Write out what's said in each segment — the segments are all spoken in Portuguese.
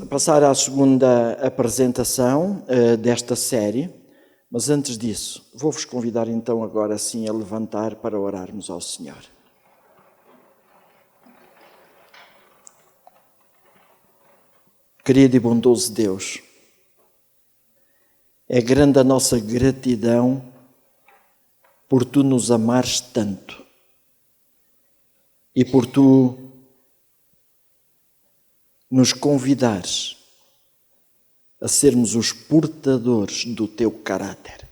Passar à segunda apresentação desta série, mas antes disso, vou-vos convidar então agora sim a levantar para orarmos ao Senhor. Querido e bondoso Deus, é grande a nossa gratidão por Tu nos amares tanto e por Tu nos convidares a sermos os portadores do Teu caráter.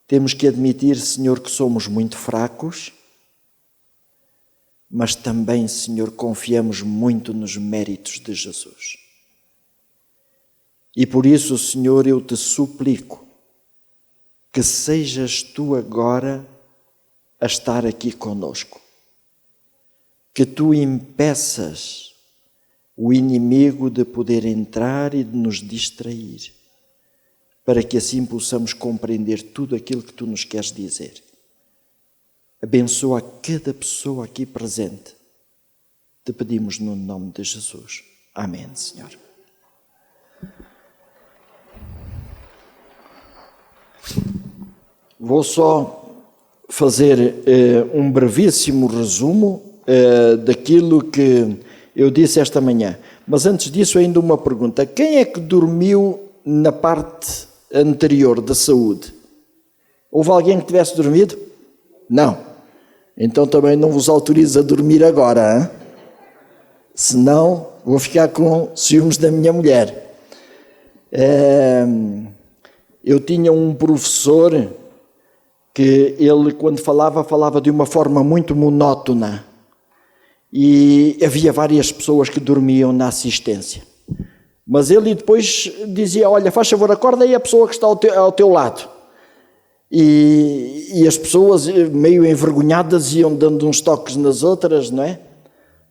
Temos que admitir, Senhor, que somos muito fracos, mas também, Senhor, confiamos muito nos méritos de Jesus. E por isso, Senhor, eu te suplico que sejas Tu agora a estar aqui conosco. Que Tu impeças o inimigo de poder entrar e de nos distrair, para que assim possamos compreender tudo aquilo que Tu nos queres dizer. Abençoa cada pessoa aqui presente. Te pedimos no nome de Jesus. Amém, Senhor. Vou só fazer um brevíssimo resumo daquilo que eu disse esta manhã. Mas antes disso, ainda uma pergunta. Quem é que dormiu na parte anterior da saúde? Houve alguém que tivesse dormido? Não. Então também não vos autorizo a dormir agora, hein? Senão vou ficar com ciúmes da minha mulher. Eu tinha um professor que ele, quando falava de uma forma muito monótona. E havia várias pessoas que dormiam na assistência. Mas ele depois dizia, olha, faz favor, acorda aí a pessoa que está ao teu lado. E as pessoas, meio envergonhadas, iam dando uns toques nas outras, não é?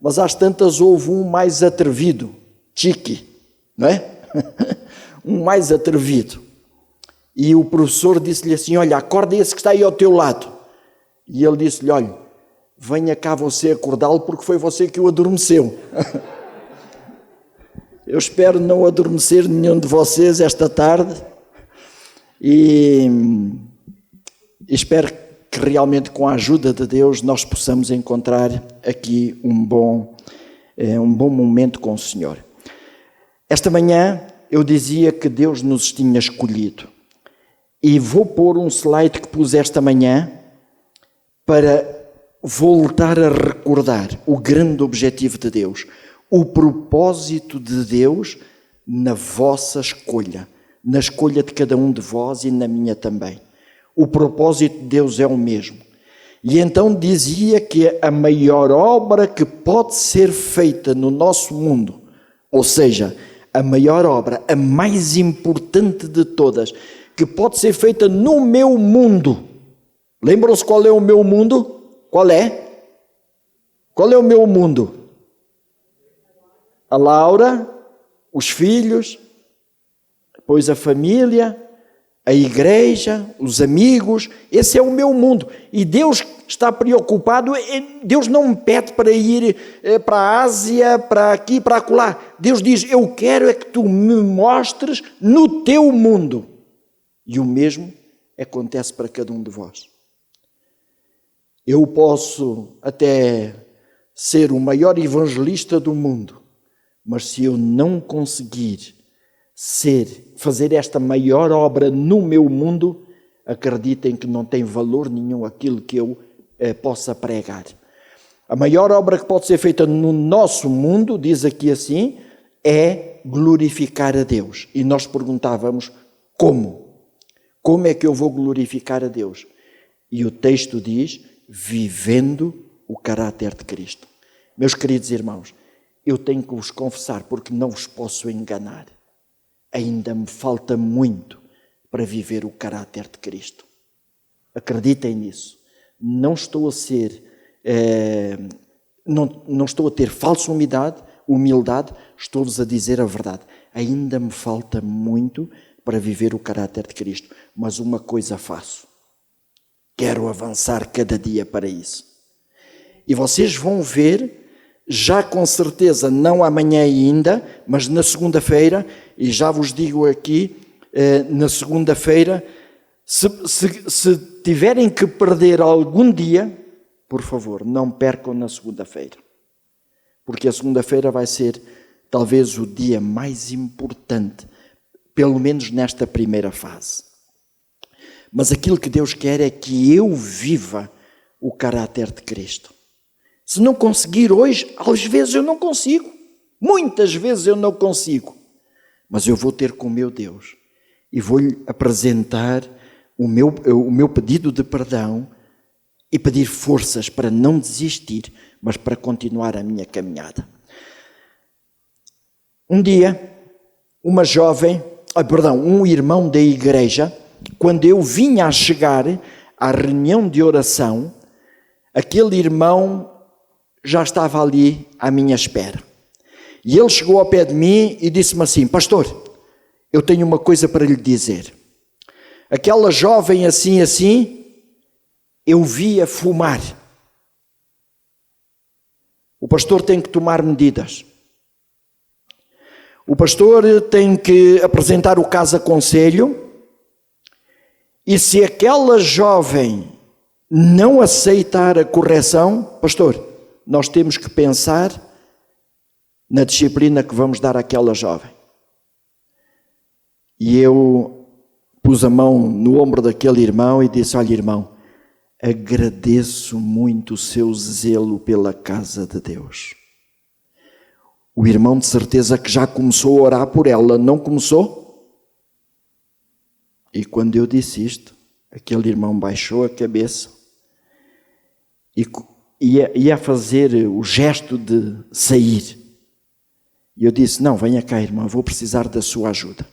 Mas às tantas houve um mais atrevido, chique, não é? Um mais atrevido. E o professor disse-lhe assim, olha, acorda esse que está aí ao teu lado. E ele disse-lhe, olha, venha cá você acordá-lo porque foi você que o adormeceu. Eu espero não adormecer nenhum de vocês esta tarde e espero que realmente com a ajuda de Deus nós possamos encontrar aqui um bom momento com o Senhor. Esta manhã eu dizia que Deus nos tinha escolhido e vou pôr um slide que pus esta manhã para voltar a recordar o grande objetivo de Deus, o propósito de Deus na vossa escolha, na escolha de cada um de vós e na minha também. O propósito de Deus é o mesmo. E então dizia que a maior obra que pode ser feita no nosso mundo, ou seja, a maior obra, a mais importante de todas, que pode ser feita no meu mundo. Lembram-se qual é o meu mundo? Qual é? Qual é o meu mundo? A Laura, os filhos, depois a família, a igreja, os amigos, esse é o meu mundo. E Deus está preocupado, Deus não me pede para ir para a Ásia, para aqui, para acolá. Deus diz, eu quero é que tu me mostres no teu mundo. E o mesmo acontece para cada um de vós. Eu posso até ser o maior evangelista do mundo, mas se eu não conseguir fazer esta maior obra no meu mundo, acreditem que não tem valor nenhum aquilo que eu possa pregar. A maior obra que pode ser feita no nosso mundo, diz aqui assim, é glorificar a Deus. E nós perguntávamos, como? Como é que eu vou glorificar a Deus? E o texto diz, vivendo o caráter de Cristo. Meus queridos irmãos, eu tenho que vos confessar, porque não vos posso enganar. Ainda me falta muito para viver o caráter de Cristo. Acreditem nisso. Não estou a ser, não estou a ter falsa humildade, estou-vos a dizer a verdade. Ainda me falta muito para viver o caráter de Cristo. Mas uma coisa faço. Quero avançar cada dia para isso. E vocês vão ver já com certeza, não amanhã ainda, mas na segunda-feira, e já vos digo aqui, na segunda-feira, se tiverem que perder algum dia, por favor, não percam na segunda-feira. Porque a segunda-feira vai ser talvez o dia mais importante, pelo menos nesta primeira fase. Mas aquilo que Deus quer é que eu viva o caráter de Cristo. Se não conseguir hoje, às vezes eu não consigo. Muitas vezes eu não consigo. Mas eu vou ter com o meu Deus e vou-lhe apresentar o meu pedido de perdão e pedir forças para não desistir, mas para continuar a minha caminhada. Um dia, um irmão da igreja, quando eu vinha a chegar à reunião de oração, aquele irmão já estava ali à minha espera. E ele chegou ao pé de mim e disse-me assim: pastor, eu tenho uma coisa para lhe dizer. Aquela jovem assim, eu via fumar. O pastor tem que tomar medidas. O pastor tem que apresentar o caso a conselho. E se aquela jovem não aceitar a correção, pastor, nós temos que pensar na disciplina que vamos dar àquela jovem. E eu pus a mão no ombro daquele irmão e disse: olha, irmão, agradeço muito o seu zelo pela casa de Deus. O irmão de certeza que já começou a orar por ela, não começou? E quando eu disse isto, aquele irmão baixou a cabeça e ia fazer o gesto de sair. E eu disse: não, venha cá, irmão, vou precisar da sua ajuda.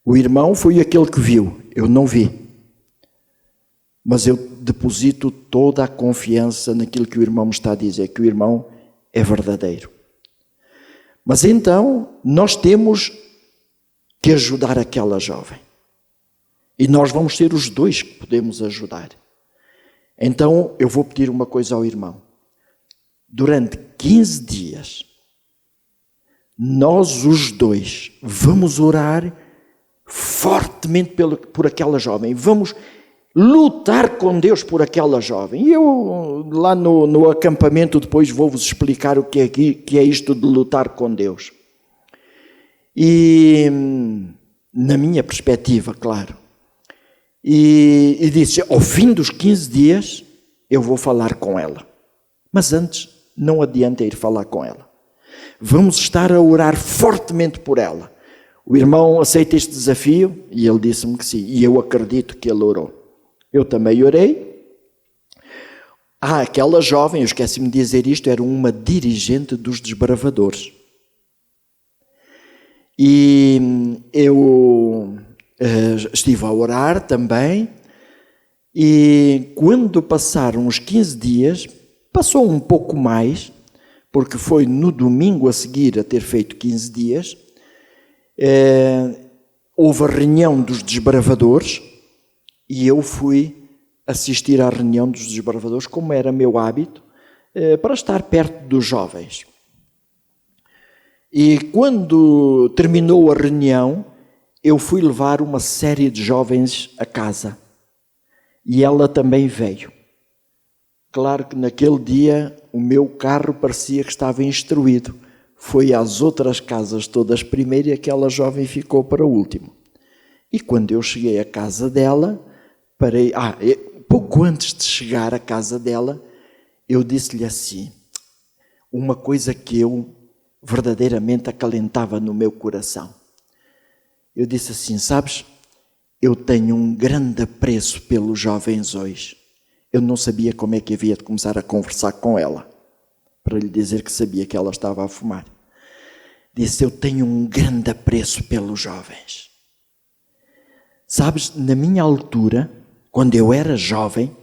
O irmão foi aquele que viu, eu não vi. Mas eu deposito toda a confiança naquilo que o irmão me está a dizer, que o irmão é verdadeiro. Mas então, nós temos que ajudar aquela jovem. E nós vamos ser os dois que podemos ajudar. Então, eu vou pedir uma coisa ao irmão. Durante 15 dias, nós os dois vamos orar fortemente por aquela jovem. Vamos lutar com Deus por aquela jovem. E eu, lá no acampamento, depois vou-vos explicar o que é isto de lutar com Deus. E, na minha perspectiva, claro. E disse: ao fim dos 15 dias, eu vou falar com ela. Mas antes, não adianta ir falar com ela. Vamos estar a orar fortemente por ela. O irmão aceita este desafio? E ele disse-me que sim. E eu acredito que ele orou. Eu também orei. Aquela jovem, eu esqueci-me de dizer isto, era uma dirigente dos desbravadores. E eu estive a orar também. E quando passaram os 15 dias, passou um pouco mais, porque foi no domingo a seguir a ter feito 15 dias, houve a reunião dos desbravadores e eu fui assistir à reunião dos desbravadores, como era meu hábito, para estar perto dos jovens. E quando terminou a reunião, eu fui levar uma série de jovens a casa e ela também veio. Claro que naquele dia o meu carro parecia que estava instruído. Foi às outras casas todas primeiro e aquela jovem ficou para o último. E quando eu cheguei à casa dela, parei. Pouco antes de chegar à casa dela, eu disse-lhe assim, uma coisa que eu verdadeiramente acalentava no meu coração. Eu disse assim: sabes, eu tenho um grande apreço pelos jovens hoje. Eu não sabia como é que havia de começar a conversar com ela, para lhe dizer que sabia que ela estava a fumar. Disse: eu tenho um grande apreço pelos jovens. Sabes, na minha altura, quando eu era jovem,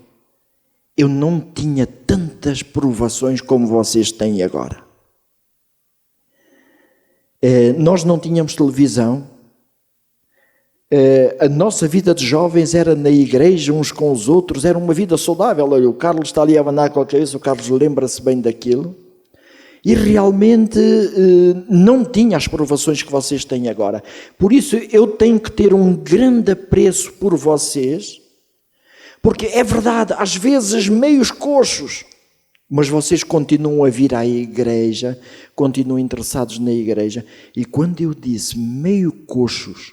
eu não tinha tantas provações como vocês têm agora. Nós não tínhamos televisão, A nossa vida de jovens era na igreja, uns com os outros, era uma vida saudável. Olha, o Carlos está ali a abanar com a cabeça, o Carlos lembra-se bem daquilo. E realmente não tinha as provações que vocês têm agora. Por isso eu tenho que ter um grande apreço por vocês, porque é verdade, às vezes meios coxos, mas vocês continuam a vir à igreja, continuam interessados na igreja. E quando eu disse meio coxos,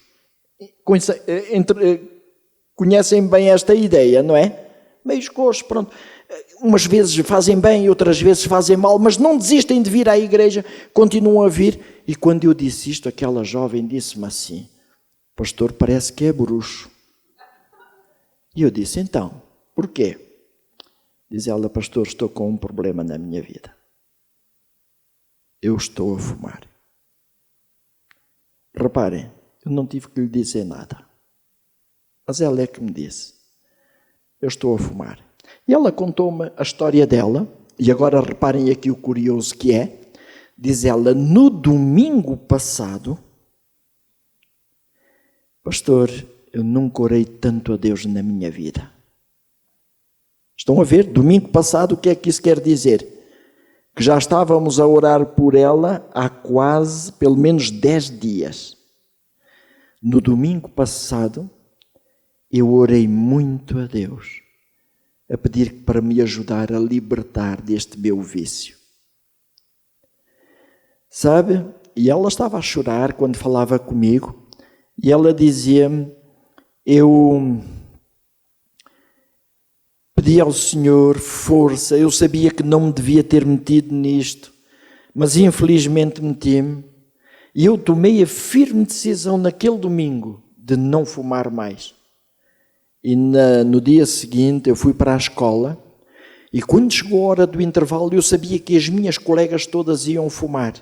conhecem bem esta ideia, não é? Meios coxos, pronto. Umas vezes fazem bem, outras vezes fazem mal, mas não desistem de vir à igreja, continuam a vir. E quando eu disse isto, aquela jovem disse-me assim: pastor, parece que é bruxo. E eu disse: então, porquê? Diz ela: pastor, estou com um problema na minha vida. Eu estou a fumar. Reparem, eu não tive que lhe dizer nada. Mas ela é que me disse: eu estou a fumar. E ela contou-me a história dela. E agora reparem aqui o curioso que é. Diz ela: no domingo passado, pastor, eu nunca orei tanto a Deus na minha vida. Estão a ver? Domingo passado, o que é que isso quer dizer? Que já estávamos a orar por ela há quase, pelo menos 10 dias. No domingo passado, eu orei muito a Deus, a pedir para me ajudar a libertar deste meu vício. Sabe? E ela estava a chorar quando falava comigo, e ela dizia-me: eu pedi ao Senhor força, eu sabia que não me devia ter metido nisto, mas infelizmente meti-me, e eu tomei a firme decisão naquele domingo de não fumar mais. E no dia seguinte eu fui para a escola, e quando chegou a hora do intervalo eu sabia que as minhas colegas todas iam fumar.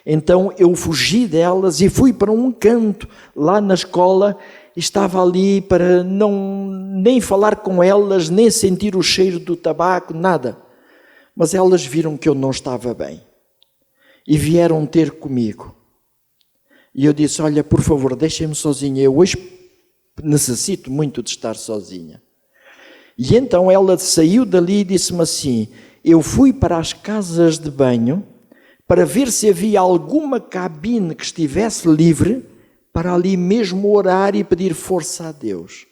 Então eu fugi delas e fui para um canto lá na escola, e estava ali para nem falar com elas, nem sentir o cheiro do tabaco, nada. Mas elas viram que eu não estava bem e vieram ter comigo. E eu disse: olha, por favor, deixem-me sozinha, eu hoje necessito muito de estar sozinha. E então ela saiu dali e disse-me assim: eu fui para as casas de banho para ver se havia alguma cabine que estivesse livre para ali mesmo orar e pedir força a Deus.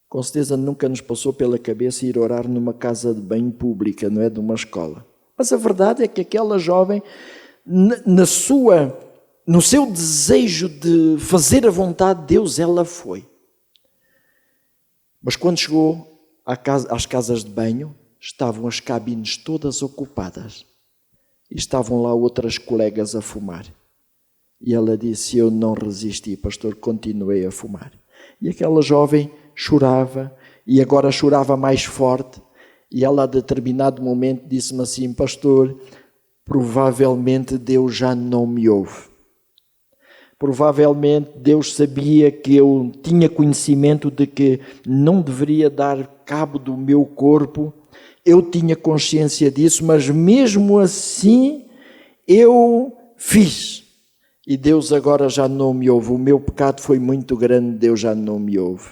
Com certeza nunca nos passou pela cabeça ir orar numa casa de banho pública, não é? De uma escola. Mas a verdade é que aquela jovem, no seu desejo de fazer a vontade de Deus, ela foi. Mas quando chegou às casas de banho, estavam as cabines todas ocupadas. E estavam lá outras colegas a fumar. E ela disse: eu não resisti, pastor, continuei a fumar. E aquela jovem chorava, e agora chorava mais forte. E ela a determinado momento disse-me assim: pastor, provavelmente Deus já não me ouve. Provavelmente Deus sabia que eu tinha conhecimento de que não deveria dar cabo do meu corpo. Eu tinha consciência disso, mas mesmo assim eu fiz. E Deus agora já não me ouve. O meu pecado foi muito grande, Deus já não me ouve.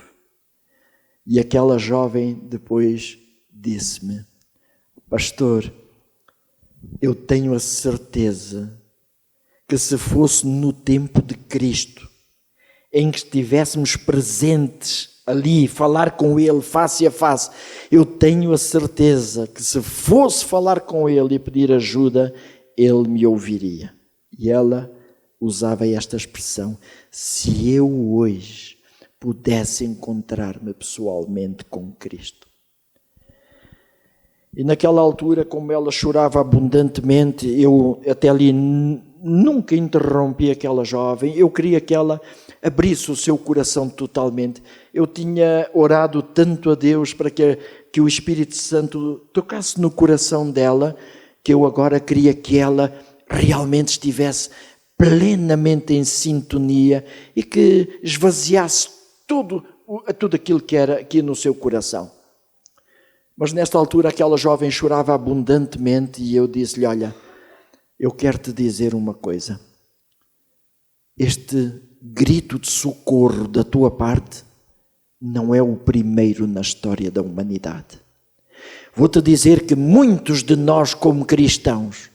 E aquela jovem depois disse-me: pastor, eu tenho a certeza que se fosse no tempo de Cristo, em que estivéssemos presentes ali, falar com Ele face a face, eu tenho a certeza que se fosse falar com Ele e pedir ajuda, Ele me ouviria. E ela usava esta expressão: se eu hoje pudesse encontrar-me pessoalmente com Cristo. E naquela altura, como ela chorava abundantemente, eu até ali nunca interrompi aquela jovem. Eu queria que ela abrisse o seu coração totalmente. Eu tinha orado tanto a Deus para que o Espírito Santo tocasse no coração dela, que eu agora queria que ela realmente estivesse plenamente em sintonia e que esvaziasse tudo aquilo que era aqui no seu coração. Mas nesta altura aquela jovem chorava abundantemente e eu disse-lhe: olha, eu quero te dizer uma coisa. Este grito de socorro da tua parte não é o primeiro na história da humanidade. Vou-te dizer que muitos de nós como cristãos,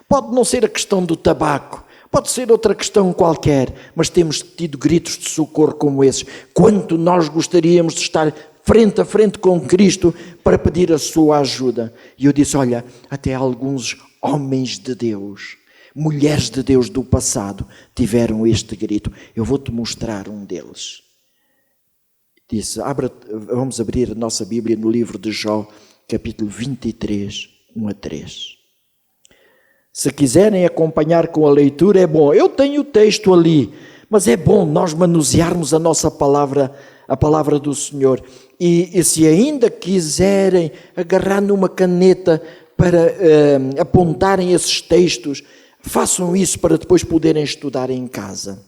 pode não ser a questão do tabaco, pode ser outra questão qualquer, mas temos tido gritos de socorro como esses. Quanto nós gostaríamos de estar frente a frente com Cristo para pedir a sua ajuda. E eu disse, olha, até alguns homens de Deus, mulheres de Deus do passado, tiveram este grito. Eu vou-te mostrar um deles. Disse, vamos abrir a nossa Bíblia no livro de Jó, capítulo 23, 1 a 3. Se quiserem acompanhar com a leitura, é bom. Eu tenho o texto ali, mas é bom nós manusearmos a nossa palavra, a palavra do Senhor. E se ainda quiserem agarrar numa caneta para apontarem esses textos, façam isso para depois poderem estudar em casa.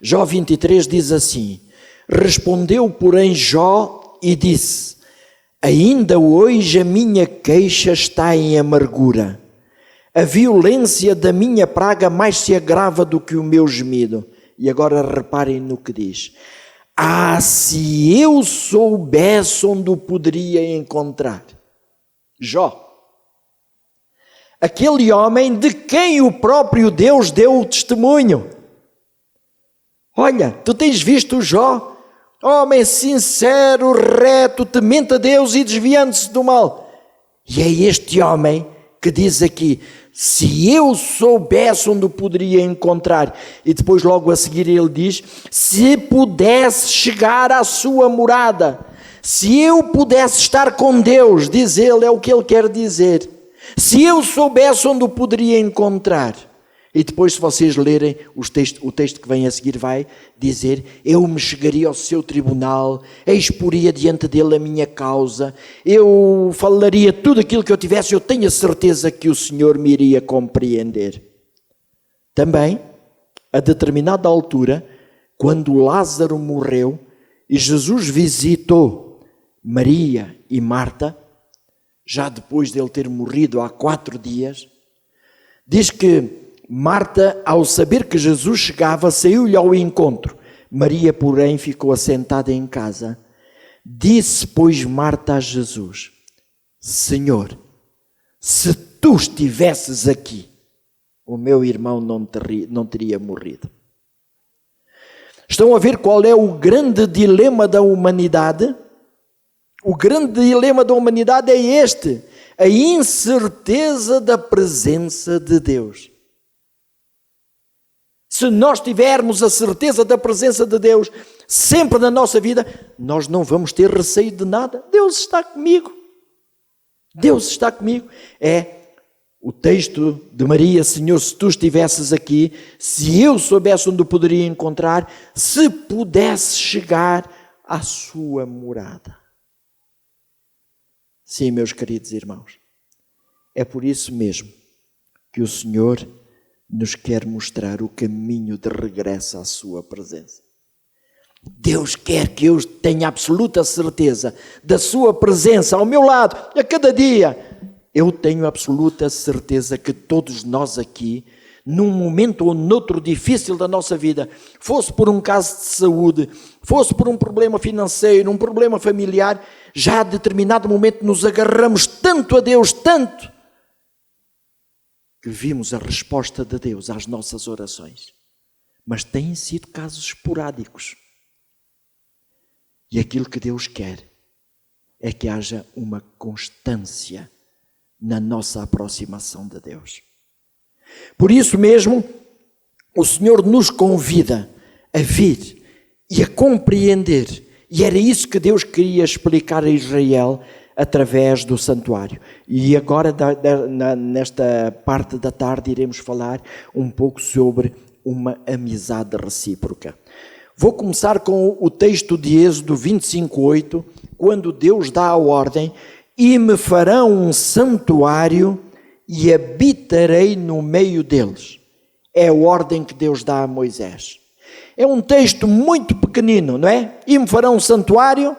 Jó 23 diz assim, respondeu, porém, Jó e disse, ainda hoje a minha queixa está em amargura. A violência da minha praga mais se agrava do que o meu gemido. E agora reparem no que diz. Ah, se eu soubesse onde o poderia encontrar. Jó. Aquele homem de quem o próprio Deus deu o testemunho. Olha, tu tens visto Jó? Homem sincero, reto, temente a Deus e desviando-se do mal. E é este homem que diz aqui, se eu soubesse onde o poderia encontrar, e depois logo a seguir ele diz, se pudesse chegar à sua morada, se eu pudesse estar com Deus, diz ele, é o que ele quer dizer, se eu soubesse onde o poderia encontrar. E depois, se vocês lerem o texto que vem a seguir vai dizer, eu me chegaria ao seu tribunal, exporia diante dele a minha causa, eu falaria tudo aquilo que eu tivesse, eu tenho a certeza que o Senhor me iria compreender. Também, a determinada altura, quando Lázaro morreu e Jesus visitou Maria e Marta, já depois de ele ter morrido há 4 dias, diz que Marta, ao saber que Jesus chegava, saiu-lhe ao encontro. Maria, porém, ficou assentada em casa. Disse, pois, Marta a Jesus, Senhor, se tu estivesses aqui, o meu irmão não teria morrido. Estão a ver qual é o grande dilema da humanidade? O grande dilema da humanidade é este, a incerteza da presença de Deus. Se nós tivermos a certeza da presença de Deus sempre na nossa vida, nós não vamos ter receio de nada. Deus está comigo. Deus está comigo. É o texto de Maria, Senhor, se tu estivesses aqui, se eu soubesse onde o poderia encontrar, se pudesse chegar à sua morada. Sim, meus queridos irmãos, é por isso mesmo que o Senhor nos quer mostrar o caminho de regresso à sua presença. Deus quer que eu tenha absoluta certeza da sua presença ao meu lado, a cada dia. Eu tenho absoluta certeza que todos nós aqui, num momento ou noutro difícil da nossa vida, fosse por um caso de saúde, fosse por um problema financeiro, um problema familiar, já a determinado momento nos agarramos tanto a Deus, tanto, que vimos a resposta de Deus às nossas orações. Mas têm sido casos esporádicos. E aquilo que Deus quer é que haja uma constância na nossa aproximação de Deus. Por isso mesmo, o Senhor nos convida a vir e a compreender. E era isso que Deus queria explicar a Israel através do santuário. E agora, nesta parte da tarde, iremos falar um pouco sobre uma amizade recíproca. Vou começar com o texto de Êxodo 25:8, quando Deus dá a ordem, e me farão um santuário e habitarei no meio deles. É a ordem que Deus dá a Moisés. É um texto muito pequenino, não é? E me farão um santuário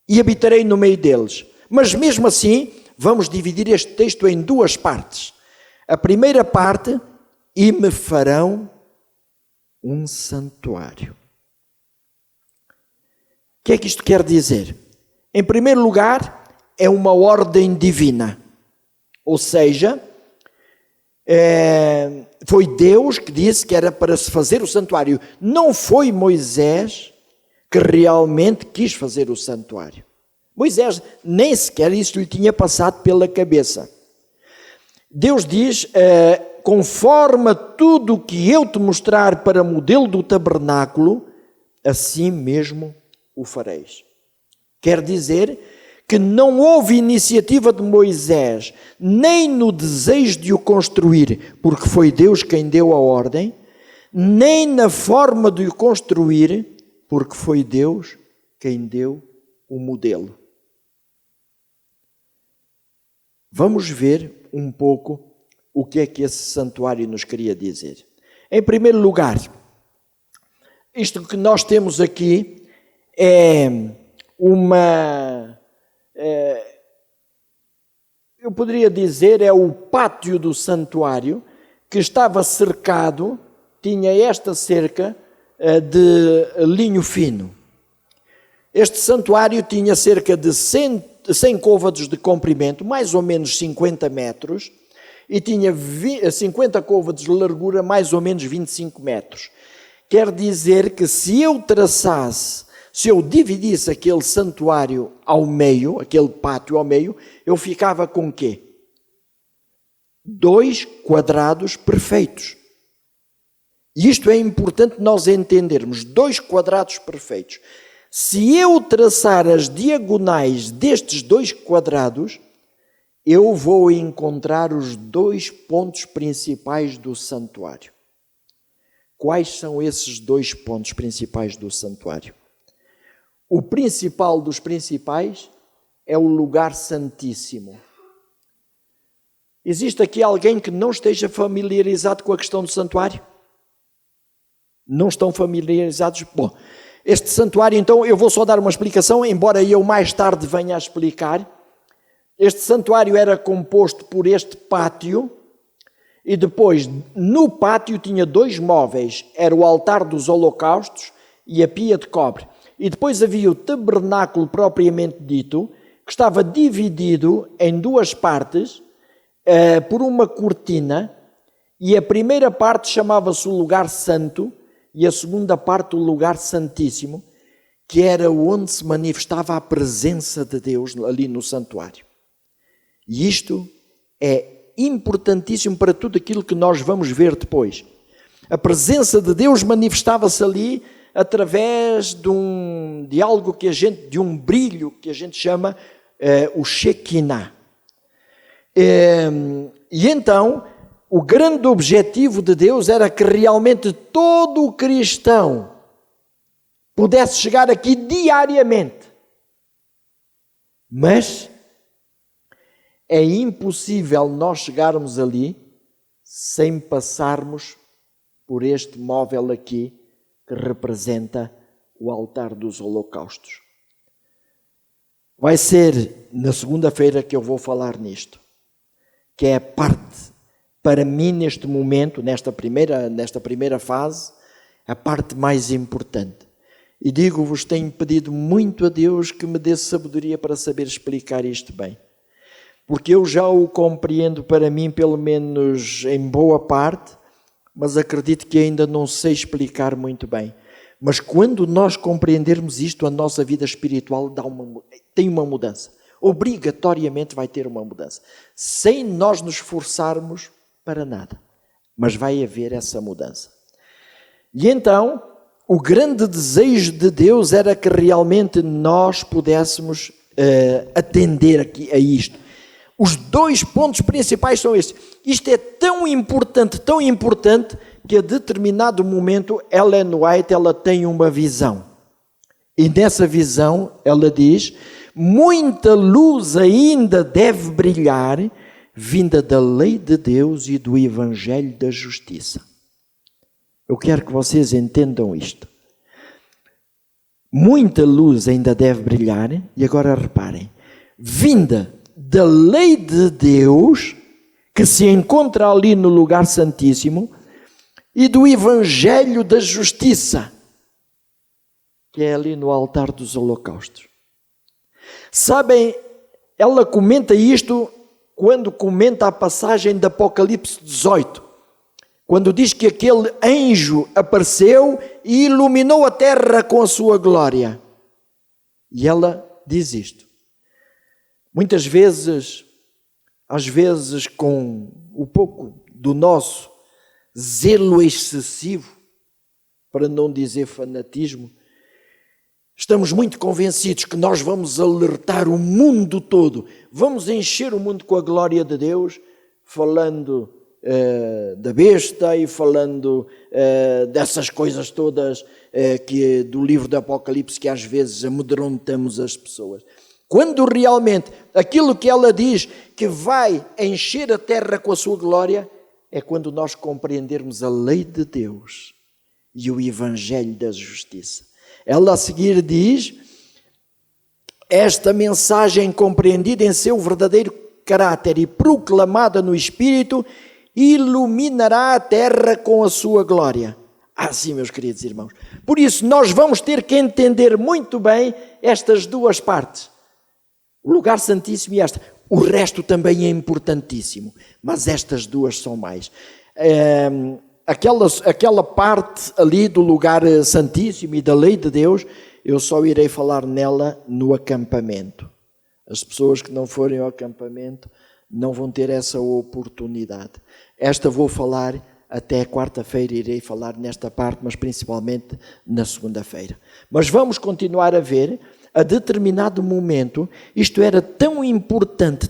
e habitarei no meio deles. Mas mesmo assim, vamos dividir este texto em 2 partes. A primeira parte, e me farão um santuário. O que é que isto quer dizer? Em primeiro lugar, é uma ordem divina. Ou seja, foi Deus que disse que era para se fazer o santuário. Não foi Moisés que realmente quis fazer o santuário. Moisés nem sequer isso lhe tinha passado pela cabeça. Deus diz, conforme tudo o que eu te mostrar para modelo do tabernáculo, assim mesmo o fareis. Quer dizer que não houve iniciativa de Moisés, nem no desejo de o construir, porque foi Deus quem deu a ordem, nem na forma de o construir, porque foi Deus quem deu o modelo. Vamos ver um pouco o que é que esse santuário nos queria dizer. Em primeiro lugar, isto que nós temos aqui é eu poderia dizer, é o pátio do santuário, que estava cercado, tinha esta cerca de linho fino. Este santuário tinha cerca de 100 côvados de comprimento, mais ou menos 50 metros, e tinha 50 côvados de largura, mais ou menos 25 metros. Quer dizer que se eu dividisse aquele santuário ao meio, aquele pátio ao meio, eu ficava com o quê? 2 quadrados perfeitos. E isto é importante nós entendermos, 2 quadrados perfeitos. Se eu traçar as diagonais destes 2 quadrados, eu vou encontrar os 2 pontos principais do santuário. Quais são esses 2 pontos principais do santuário? O principal dos principais é o lugar santíssimo. Existe aqui alguém que não esteja familiarizado com a questão do santuário? Não estão familiarizados? Bom, este santuário, então, eu vou só dar uma explicação, embora eu mais tarde venha a explicar. Este santuário era composto por este pátio, e depois, no pátio, tinha 2 móveis. Era o altar dos holocaustos e a pia de cobre. E depois havia o tabernáculo propriamente dito, que estava dividido em 2 partes, por uma cortina, e a primeira parte chamava-se o lugar santo, e a segunda parte o lugar santíssimo, que era onde se manifestava a presença de Deus ali no santuário. E isto é importantíssimo para tudo aquilo que nós vamos ver depois. A presença de Deus manifestava-se ali através de algo de um brilho que a gente chama o Shekinah. E então, o grande objetivo de Deus era que realmente todo o cristão pudesse chegar aqui diariamente. Mas é impossível nós chegarmos ali sem passarmos por este móvel aqui que representa o altar dos holocaustos. Vai ser na segunda-feira que eu vou falar nisto, que é a parte, para mim neste momento, nesta primeira fase, a parte mais importante. E digo-vos, tenho pedido muito a Deus que me dê sabedoria para saber explicar isto bem. Porque eu já o compreendo para mim, pelo menos em boa parte, mas acredito que ainda não sei explicar muito bem. Mas quando nós compreendermos isto, a nossa vida espiritual tem uma mudança. Obrigatoriamente vai ter uma mudança. Sem nós nos esforçarmos para nada. Mas vai haver essa mudança. E então, o grande desejo de Deus era que realmente nós pudéssemos atender aqui a isto. Os 2 pontos principais são estes. Isto é tão importante, que a determinado momento Ellen White ela tem uma visão. E nessa visão ela diz: muita luz ainda deve brilhar, vinda da lei de Deus e do Evangelho da Justiça. Eu quero que vocês entendam isto. Muita luz ainda deve brilhar, e agora reparem, vinda da lei de Deus, que se encontra ali no lugar santíssimo, e do Evangelho da Justiça, que é ali no altar dos holocaustos. Sabem, ela comenta isto quando comenta a passagem de Apocalipse 18, quando diz que aquele anjo apareceu e iluminou a terra com a sua glória. E ela diz isto. Muitas vezes, às vezes com o pouco do nosso zelo excessivo, para não dizer fanatismo, estamos muito convencidos que nós vamos alertar o mundo todo, vamos encher o mundo com a glória de Deus, falando da besta e falando dessas coisas todas que do livro do Apocalipse, que às vezes amedrontamos as pessoas. Quando realmente aquilo que ela diz que vai encher a terra com a sua glória, é quando nós compreendermos a lei de Deus e o Evangelho da Justiça. Ela a seguir diz: esta mensagem compreendida em seu verdadeiro caráter e proclamada no Espírito iluminará a terra com a sua glória. Sim, meus queridos irmãos. Por isso, nós vamos ter que entender muito bem estas duas partes. O lugar santíssimo e esta. O resto também é importantíssimo, mas estas duas são mais. Aquela parte ali do lugar santíssimo e da lei de Deus, eu só irei falar nela no acampamento. As pessoas que não forem ao acampamento não vão ter essa oportunidade. Esta vou falar até quarta-feira, irei falar nesta parte, mas principalmente na segunda-feira. Mas vamos continuar a ver, a determinado momento, isto era tão importante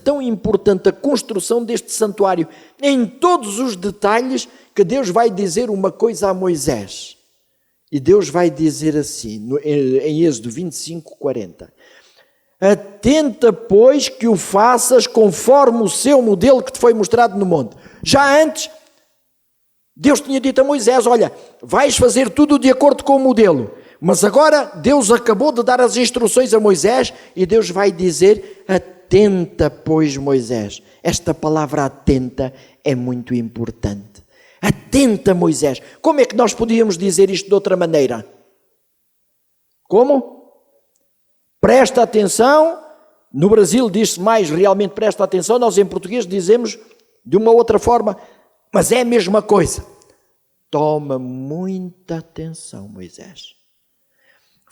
a construção deste santuário, em todos os detalhes, que Deus vai dizer uma coisa a Moisés. E Deus vai dizer assim, em Êxodo 25, 40. Atenta, pois, que o faças conforme o seu modelo que te foi mostrado no monte. Já antes, Deus tinha dito a Moisés, olha, vais fazer tudo de acordo com o modelo. Mas agora Deus acabou de dar as instruções a Moisés e Deus vai dizer, atenta, pois, Moisés. Esta palavra atenta é muito importante. Atenta, Moisés. Como é que nós podíamos dizer isto de outra maneira? Como? Presta atenção. No Brasil diz-se mais, realmente presta atenção. Nós em português dizemos de uma outra forma, mas é a mesma coisa. Toma muita atenção, Moisés.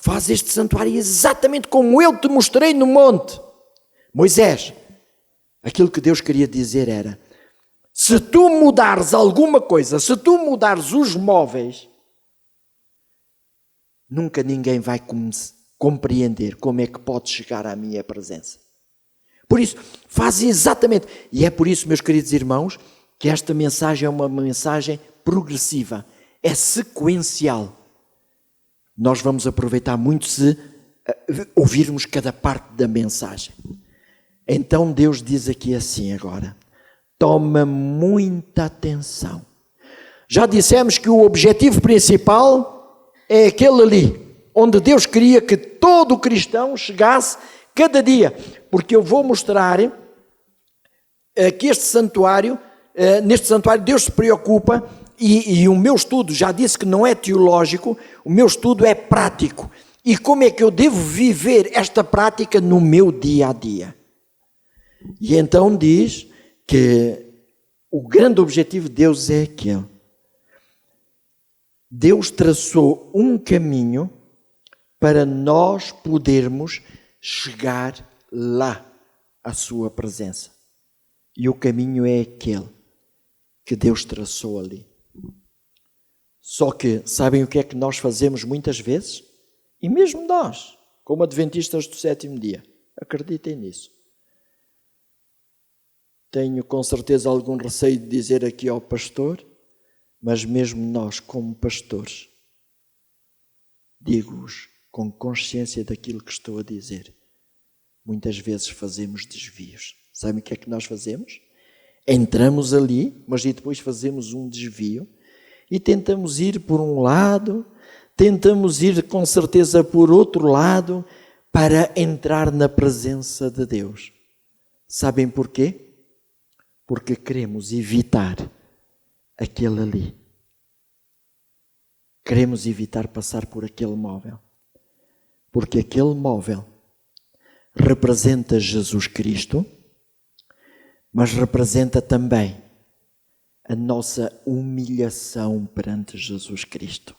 Faz este santuário exatamente como eu te mostrei no monte. Moisés, aquilo que Deus queria dizer era, se tu mudares alguma coisa, se tu mudares os móveis, nunca ninguém vai compreender como é que pode chegar à minha presença. Por isso, faz exatamente. E é por isso, meus queridos irmãos, que esta mensagem é uma mensagem progressiva, é sequencial. Nós vamos aproveitar muito se ouvirmos cada parte da mensagem. Então Deus diz aqui assim agora, toma muita atenção. Já dissemos que o objetivo principal é aquele ali, onde Deus queria que todo cristão chegasse cada dia, porque eu vou mostrar que neste santuário Deus se preocupa, e o meu estudo, já disse que não é teológico, o meu estudo é prático. E como é que eu devo viver esta prática no meu dia a dia? E então diz que o grande objetivo de Deus é aquele. Deus traçou um caminho para nós podermos chegar lá à sua presença. E o caminho é aquele que Deus traçou ali. Só que, sabem o que é que nós fazemos muitas vezes? E mesmo nós, como adventistas do sétimo dia, acreditem nisso. Tenho com certeza algum receio de dizer aqui ao pastor, mas mesmo nós, como pastores, digo-vos com consciência daquilo que estou a dizer, muitas vezes fazemos desvios. Sabem o que é que nós fazemos? Entramos ali, mas e depois fazemos um desvio e tentamos ir por um lado, tentamos ir com certeza por outro lado para entrar na presença de Deus. Sabem porquê? Porque queremos evitar aquele ali. queremos evitar passar por aquele móvel. Porque aquele móvel representa Jesus Cristo, mas representa também a nossa humilhação perante Jesus Cristo.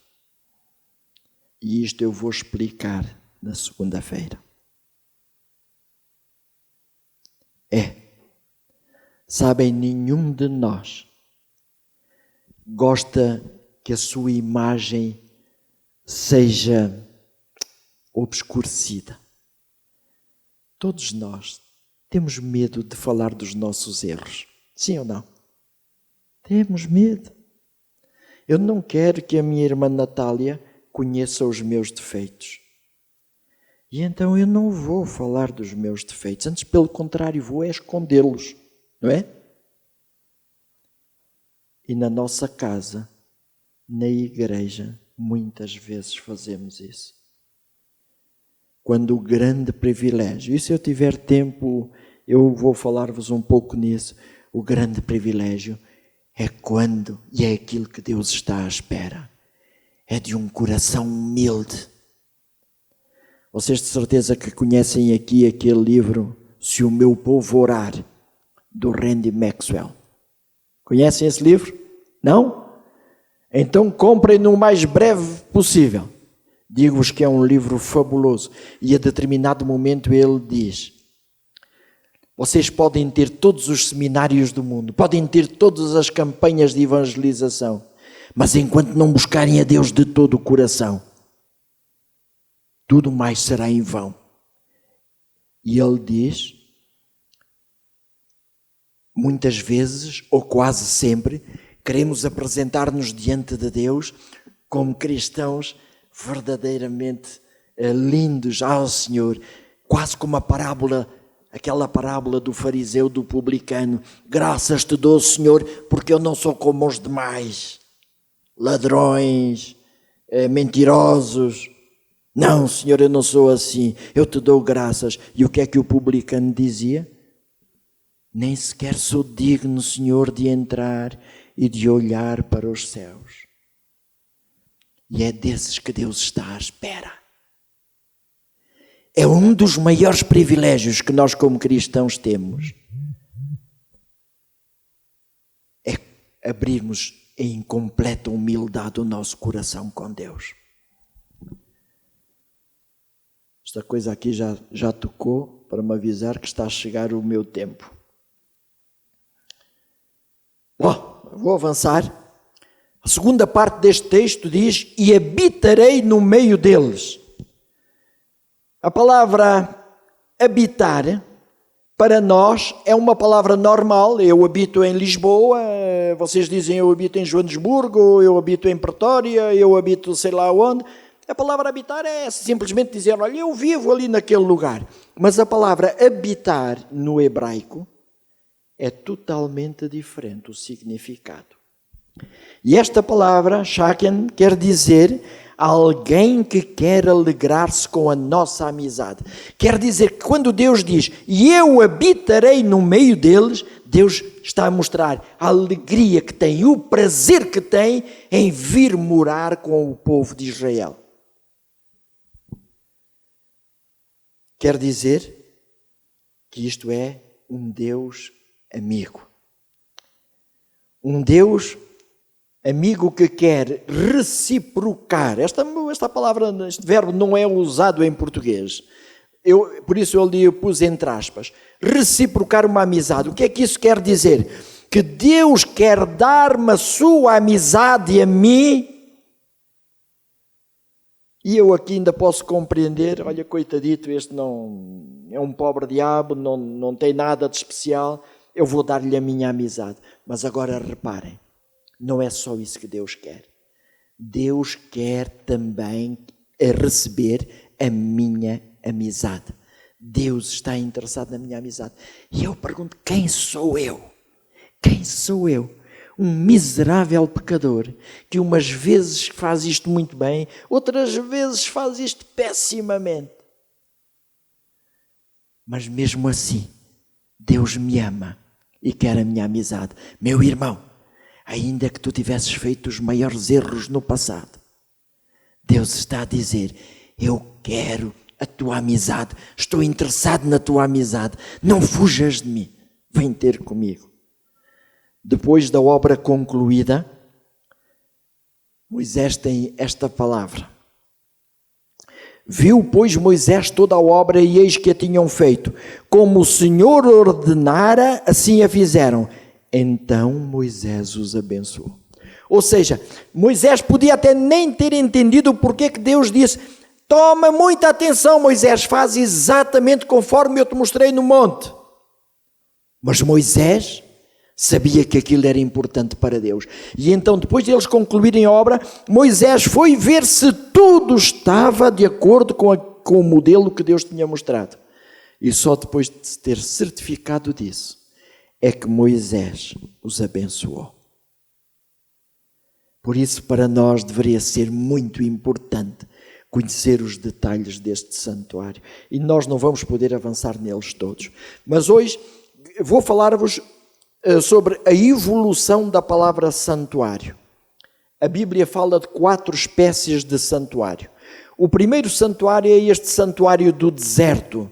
E isto eu vou explicar na segunda-feira. Sabem, nenhum de nós gosta que a sua imagem seja obscurecida. Todos nós temos medo de falar dos nossos erros. Sim ou não? Temos medo. Eu não quero que a minha irmã Natália conheça os meus defeitos. E então eu não vou falar dos meus defeitos. Antes, pelo contrário, vou escondê-los. Não é? E na nossa casa, na igreja, muitas vezes fazemos isso. Quando o grande privilégio, e se eu tiver tempo, eu vou falar-vos um pouco nisso, o grande privilégio é quando, e é aquilo que Deus está à espera, é de um coração humilde. Vocês de certeza que conhecem aqui aquele livro, Se o Meu Povo Orar, do Randy Maxwell. Conhecem esse livro? Não? Então comprem-no o mais breve possível. Digo-vos que é um livro fabuloso. E a determinado momento ele diz: vocês podem ter todos os seminários do mundo, podem ter todas as campanhas de evangelização, mas enquanto não buscarem a Deus de todo o coração, tudo mais será em vão. E ele diz, muitas vezes, ou quase sempre, queremos apresentar-nos diante de Deus como cristãos verdadeiramente lindos ao Senhor, quase como a parábola, aquela parábola do fariseu, do publicano. Graças te dou, Senhor, porque eu não sou como os demais, ladrões, mentirosos. Não, Senhor, eu não sou assim, eu te dou graças. E o que é que o publicano dizia? Nem sequer sou digno, Senhor, de entrar e de olhar para os céus. E é desses que Deus está à espera. É um dos maiores privilégios que nós como cristãos temos. É abrirmos em completa humildade o nosso coração com Deus. Esta coisa aqui já tocou para me avisar que está a chegar o meu tempo. Vou avançar. A segunda parte deste texto diz: e habitarei no meio deles. A palavra habitar, para nós, é uma palavra normal. Eu habito em Lisboa, vocês dizem eu habito em Joanesburgo, eu habito em Pretória, eu habito sei lá onde. A palavra habitar é simplesmente dizer, olha, eu vivo ali naquele lugar. Mas a palavra habitar no hebraico é totalmente diferente o significado. E esta palavra, shaken, quer dizer alguém que quer alegrar-se com a nossa amizade. Quer dizer que quando Deus diz, e eu habitarei no meio deles, Deus está a mostrar a alegria que tem, o prazer que tem em vir morar com o povo de Israel. Quer dizer que isto é um Deus amigo. Um Deus amigo que quer reciprocar. Esta palavra, este verbo não é usado em português. Por isso eu pus entre aspas. Reciprocar uma amizade. O que é que isso quer dizer? Que Deus quer dar-me a sua amizade a mim. E eu aqui ainda posso compreender, olha, coitadito, este não é um pobre diabo, não tem nada de especial, eu vou dar-lhe a minha amizade. Mas agora reparem, não é só isso que Deus quer. Deus quer também receber a minha amizade. Deus está interessado na minha amizade. E eu pergunto, quem sou eu? Quem sou eu? Um miserável pecador que umas vezes faz isto muito bem, outras vezes faz isto pessimamente. Mas mesmo assim, Deus me ama e quer a minha amizade. Meu irmão, ainda que tu tivesses feito os maiores erros no passado, Deus está a dizer: eu quero a tua amizade, estou interessado na tua amizade, não fujas de mim, vem ter comigo. Depois da obra concluída, Moisés tem esta palavra: viu, pois, Moisés toda a obra, e eis que a tinham feito, como o Senhor ordenara, assim a fizeram. Então Moisés os abençoou. Ou seja, Moisés podia até nem ter entendido porque que Deus disse: toma muita atenção, Moisés, faz exatamente conforme eu te mostrei no monte. Mas Moisés sabia que aquilo era importante para Deus. E então, depois de eles concluírem a obra, Moisés foi ver se tudo estava de acordo com o modelo que Deus tinha mostrado. E só depois de ter certificado disso, é que Moisés os abençoou. Por isso, para nós deveria ser muito importante conhecer os detalhes deste santuário. E nós não vamos poder avançar neles todos. Mas hoje vou falar-vos sobre a evolução da palavra santuário. A Bíblia fala de 4 espécies de santuário. O primeiro santuário é este santuário do deserto,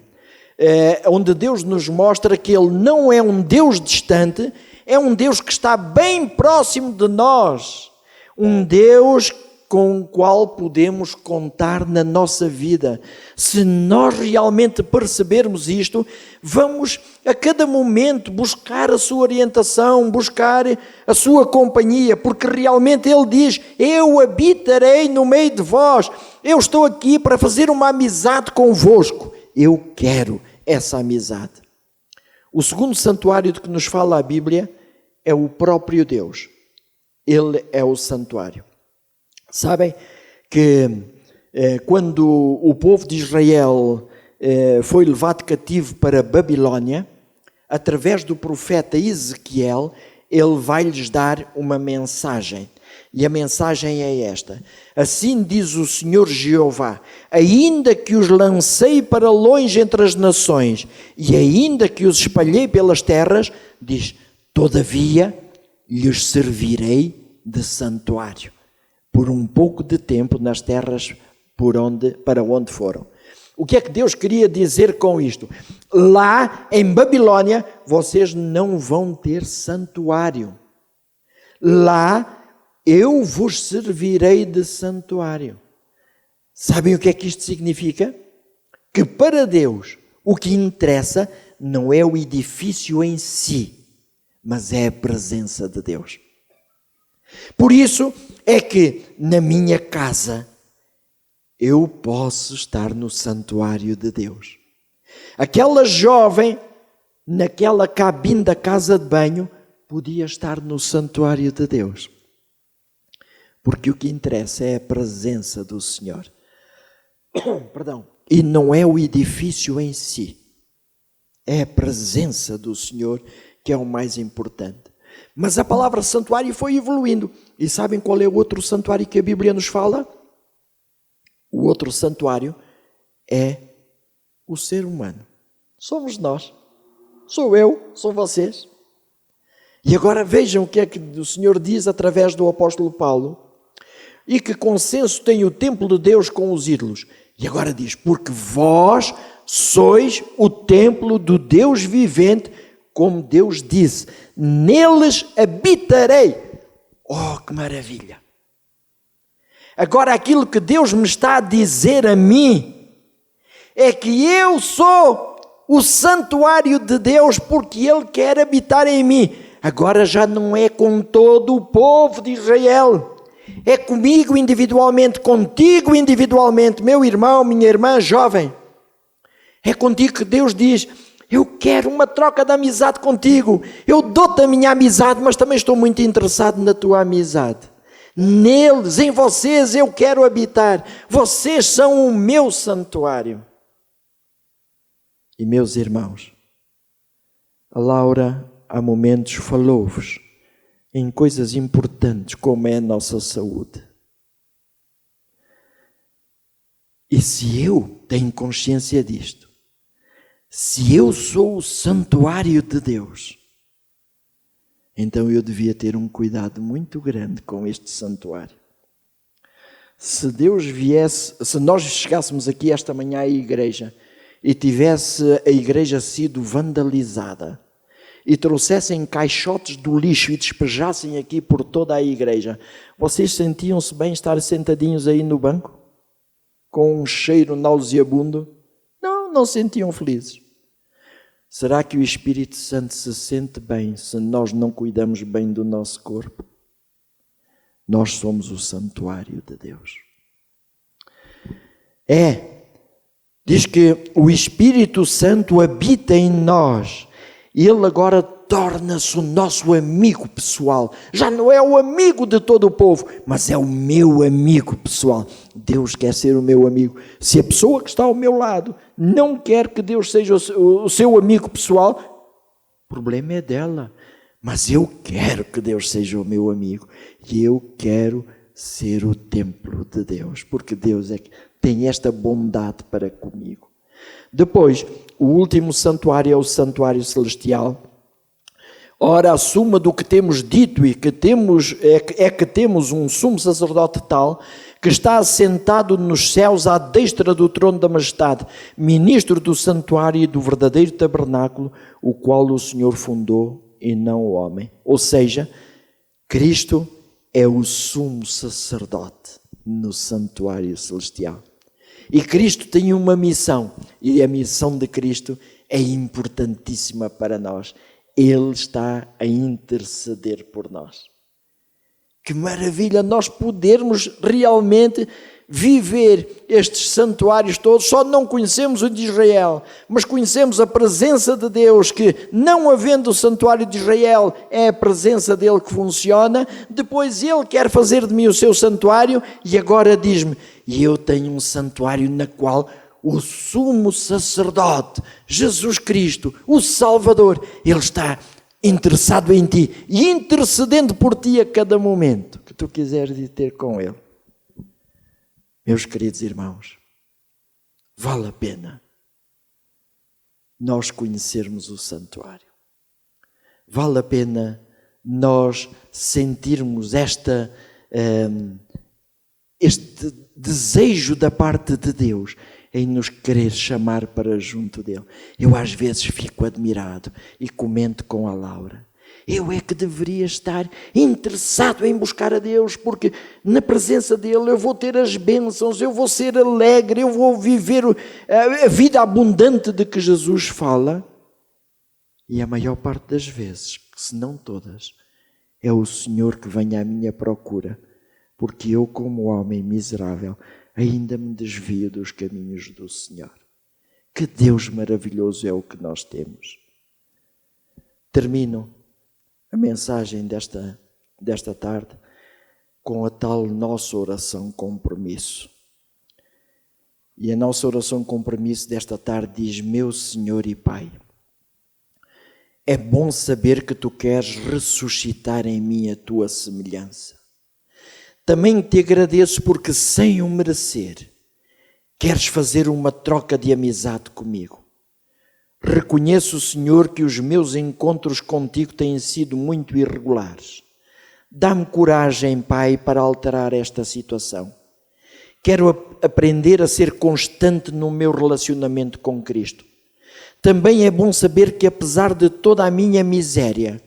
onde Deus nos mostra que Ele não é um Deus distante, é um Deus que está bem próximo de nós. Um Deus com o qual podemos contar na nossa vida. Se nós realmente percebermos isto, vamos a cada momento buscar a sua orientação, buscar a sua companhia, porque realmente Ele diz: eu habitarei no meio de vós, eu estou aqui para fazer uma amizade convosco, eu quero essa amizade. O segundo santuário de que nos fala a Bíblia é o próprio Deus. Ele é o santuário. Sabem que quando o povo de Israel foi levado cativo para a Babilónia, através do profeta Ezequiel, ele vai-lhes dar uma mensagem. E a mensagem é esta: assim diz o Senhor Jeová, ainda que os lancei para longe entre as nações, e ainda que os espalhei pelas terras, diz, todavia lhes servirei de santuário, por um pouco de tempo nas terras para onde foram. O que é que Deus queria dizer com isto? Lá em Babilónia, vocês não vão ter santuário. Lá eu vos servirei de santuário. Sabem o que é que isto significa? Que para Deus o que interessa não é o edifício em si, mas é a presença de Deus. Por isso é que na minha casa eu posso estar no santuário de Deus. Aquela jovem, naquela cabine da casa de banho, podia estar no santuário de Deus. Porque o que interessa é a presença do Senhor. Perdão. E não é o edifício em si. É a presença do Senhor que é o mais importante. Mas a palavra santuário foi evoluindo. E sabem qual é o outro santuário que a Bíblia nos fala? O outro santuário é o ser humano. Somos nós. Sou eu, são vocês. E agora vejam o que é que o Senhor diz através do apóstolo Paulo. E que consenso tem o templo de Deus com os ídolos. E agora diz, porque vós sois o templo do Deus vivente, como Deus disse, neles habitarei. Oh, que maravilha! Agora aquilo que Deus me está a dizer a mim é que eu sou o santuário de Deus porque Ele quer habitar em mim. Agora já não é com todo o povo de Israel. É comigo individualmente, contigo individualmente, meu irmão, minha irmã jovem. É contigo que Deus diz, eu quero uma troca de amizade contigo. Eu dou-te a minha amizade, mas também estou muito interessado na tua amizade. Neles, em vocês, eu quero habitar. Vocês são o meu santuário. E meus irmãos, a Laura há momentos falou-vos em coisas importantes como é a nossa saúde. E se eu tenho consciência disto, se eu sou o santuário de Deus, então eu devia ter um cuidado muito grande com este santuário. Se Deus viesse, se nós chegássemos aqui esta manhã à igreja e tivesse a igreja sido vandalizada e trouxessem caixotes do lixo e despejassem aqui por toda a igreja, vocês sentiam-se bem estar sentadinhos aí no banco? Com um cheiro nauseabundo? Não, não sentiam felizes. Será que o Espírito Santo se sente bem se nós não cuidamos bem do nosso corpo? Nós somos o santuário de Deus. Diz que o Espírito Santo habita em nós. Ele agora torna-se o nosso amigo pessoal. Já não é o amigo de todo o povo, mas é o meu amigo pessoal. Deus quer ser o meu amigo. Se a pessoa que está ao meu lado não quer que Deus seja o seu amigo pessoal, o problema é dela. Mas eu quero que Deus seja o meu amigo. E eu quero ser o templo de Deus, porque Deus é que tem esta bondade para comigo. Depois, o último santuário é o santuário celestial. Ora, a suma do que temos dito e que temos é que temos um sumo sacerdote tal que está assentado nos céus à destra do trono da majestade, ministro do santuário e do verdadeiro tabernáculo, o qual o Senhor fundou e não o homem. Ou seja, Cristo é o sumo sacerdote no santuário celestial. E Cristo tem uma missão, e a missão de Cristo é importantíssima para nós. Ele está a interceder por nós. Que maravilha nós podermos realmente viver estes santuários todos. Só não conhecemos o de Israel, mas conhecemos a presença de Deus, que não havendo o santuário de Israel, é a presença dele que funciona. Depois ele quer fazer de mim o seu santuário e agora diz-me, e eu tenho um santuário na qual o sumo sacerdote, Jesus Cristo, o Salvador, ele está interessado em ti e intercedendo por ti a cada momento que tu quiseres ir ter com ele. Meus queridos irmãos, vale a pena nós conhecermos o santuário. Vale a pena nós sentirmos este desejo da parte de Deus em nos querer chamar para junto dele. Eu às vezes fico admirado e comento com a Laura. Eu é que deveria estar interessado em buscar a Deus, porque na presença dele eu vou ter as bênçãos, eu vou ser alegre, eu vou viver a vida abundante de que Jesus fala. E a maior parte das vezes, se não todas, é o Senhor que vem à minha procura, porque eu, como homem miserável, ainda me desvio dos caminhos do Senhor. Que Deus maravilhoso é o que nós temos. Termino a mensagem desta tarde com a tal nossa oração compromisso. E a nossa oração compromisso desta tarde diz: meu Senhor e Pai, é bom saber que Tu queres ressuscitar em mim a Tua semelhança. Também Te agradeço porque, sem o merecer, queres fazer uma troca de amizade comigo. Reconheço, Senhor, que os meus encontros contigo têm sido muito irregulares. Dá-me coragem, Pai, para alterar esta situação. Quero aprender a ser constante no meu relacionamento com Cristo. Também é bom saber que, apesar de toda a minha miséria,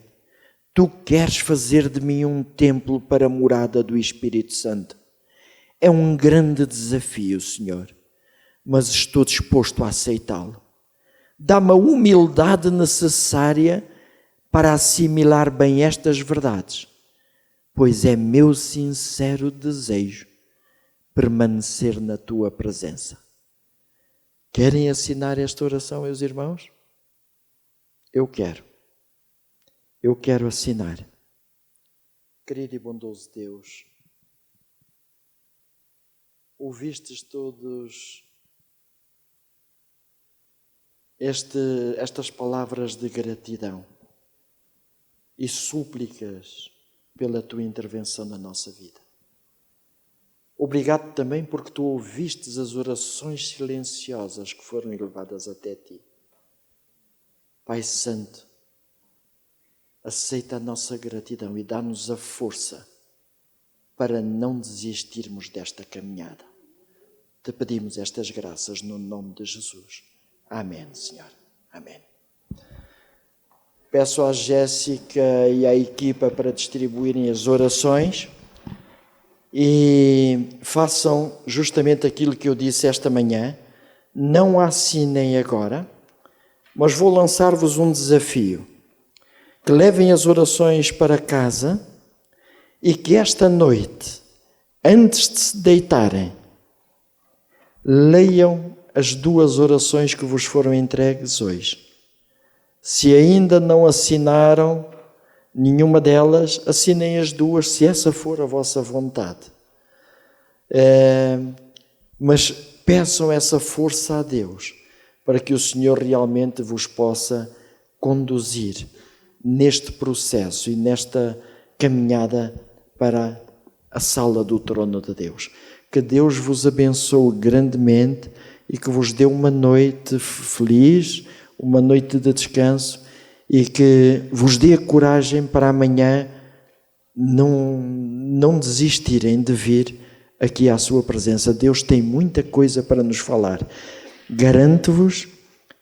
Tu queres fazer de mim um templo para a morada do Espírito Santo. É um grande desafio, Senhor, mas estou disposto a aceitá-lo. Dá-me a humildade necessária para assimilar bem estas verdades, pois é meu sincero desejo permanecer na Tua presença. Querem assinar esta oração, meus irmãos? Eu quero assinar. Querido e bondoso Deus, ouvistes todos estas palavras de gratidão e súplicas pela Tua intervenção na nossa vida. Obrigado também porque Tu ouvistes as orações silenciosas que foram elevadas até Ti. Pai Santo, aceita a nossa gratidão e dá-nos a força para não desistirmos desta caminhada. Te pedimos estas graças no nome de Jesus. Amém, Senhor. Amém. Peço à Jéssica e à equipa para distribuírem as orações e façam justamente aquilo que eu disse esta manhã. Não assinem agora, mas vou lançar-vos um desafio. Que levem as orações para casa e que esta noite, antes de se deitarem, leiam as 2 orações que vos foram entregues hoje. Se ainda não assinaram nenhuma delas, assinem as 2, se essa for a vossa vontade. Mas peçam essa força a Deus, para que o Senhor realmente vos possa conduzir neste processo e nesta caminhada para a sala do trono de Deus. Que Deus vos abençoe grandemente e que vos dê uma noite feliz, uma noite de descanso e que vos dê a coragem para amanhã não desistirem de vir aqui à sua presença. Deus tem muita coisa para nos falar. Garanto-vos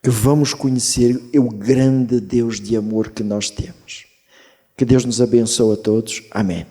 que vamos conhecer o grande Deus de amor que nós temos. Que Deus nos abençoe a todos. Amém.